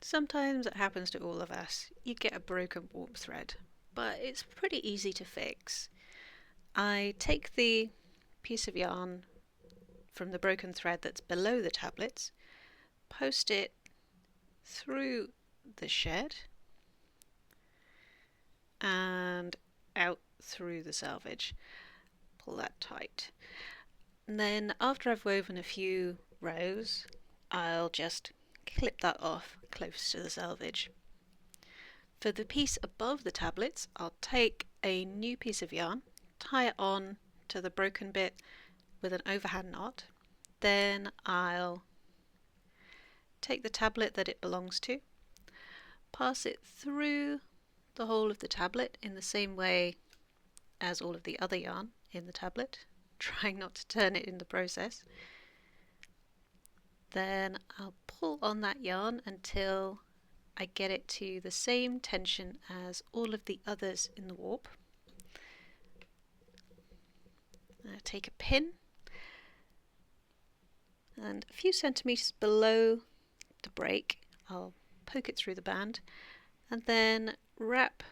Sometimes it happens to all of us. You get a broken warp thread, but it's pretty easy to fix. I take the piece of yarn from the broken thread that's below the tablets, post it through the shed and out through the selvage. Pull that tight. And then after I've woven a few rows, I'll just clip that off close to the selvage. For the piece above the tablets, I'll take a new piece of yarn, tie it on to the broken bit with an overhand knot. Then I'll take the tablet that it belongs to, pass it through the whole of the tablet in the same way as all of the other yarn in the tablet, trying not to turn it in the process. Then I'll pull on that yarn until I get it to the same tension as all of the others in the warp. I'll take a pin and a few centimetres below the break, I'll poke it through the band and then wrap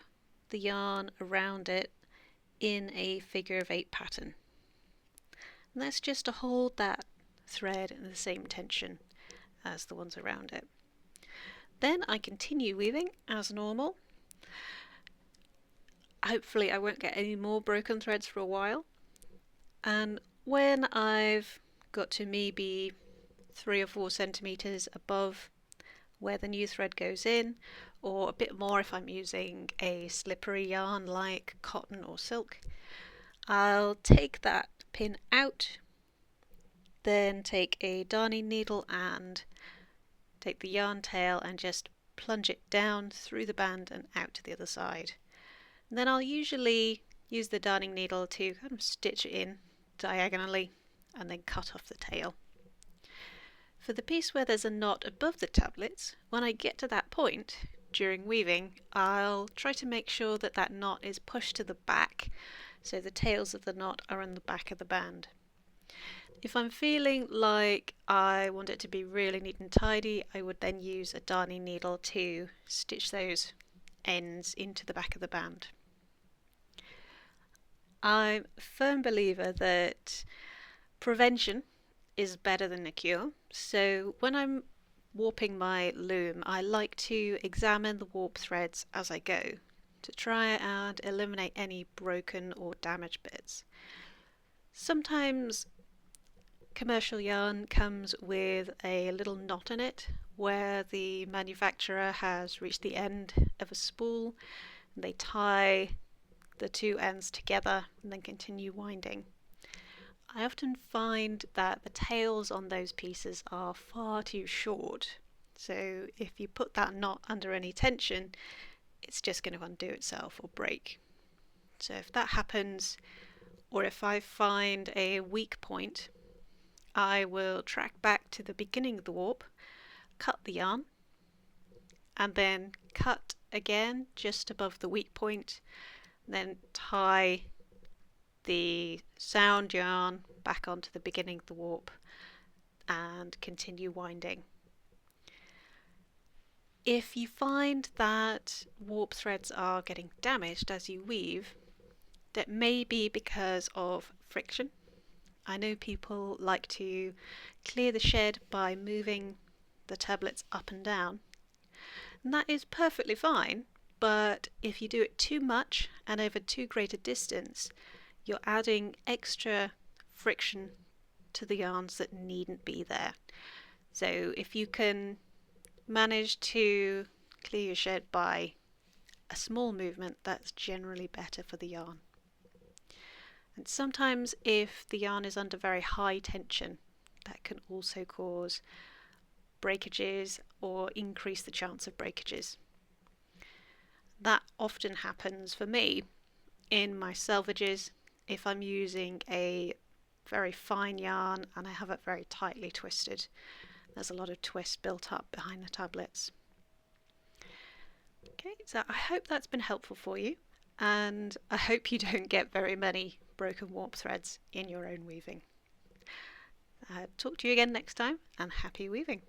the yarn around it in a figure of 8 pattern. And that's just to hold that thread in the same tension as the ones around it. Then I continue weaving as normal. Hopefully I won't get any more broken threads for a while. And when I've got to maybe 3 or 4 centimetres above where the new thread goes in, or a bit more if I'm using a slippery yarn like cotton or silk, I'll take that pin out, then take a darning needle and take the yarn tail and just plunge it down through the band and out to the other side. And then I'll usually use the darning needle to kind of stitch it in diagonally and then cut off the tail. For the piece where there's a knot above the tablets, when I get to that point during weaving, I'll try to make sure that that knot is pushed to the back, so the tails of the knot are on the back of the band. If I'm feeling like I want it to be really neat and tidy, I would then use a darning needle to stitch those ends into the back of the band. I'm a firm believer that prevention is better than a cure, so when I'm warping my loom, I like to examine the warp threads as I go to try and eliminate any broken or damaged bits. Sometimes commercial yarn comes with a little knot in it where the manufacturer has reached the end of a spool and they tie the two ends together and then continue winding. I often find that the tails on those pieces are far too short, so if you put that knot under any tension, it's just going to undo itself or break. So if that happens, or if I find a weak point, I will track back to the beginning of the warp, cut the yarn, and then cut again just above the weak point, then tie the sound yarn back onto the beginning of the warp and continue winding. If you find that warp threads are getting damaged as you weave, that may be because of friction. I know people like to clear the shed by moving the tablets up and down, and that is perfectly fine, but if you do it too much and over too great a distance, you're adding extra friction to the yarns that needn't be there. So if you can manage to clear your shed by a small movement, that's generally better for the yarn. And sometimes if the yarn is under very high tension, that can also cause breakages or increase the chance of breakages. That often happens for me in my selvages if I'm using a very fine yarn and I have it very tightly twisted. There's a lot of twist built up behind the tablets. Okay, so I hope that's been helpful for you, and I hope you don't get very many broken warp threads in your own weaving. Talk to you again next time, and happy weaving!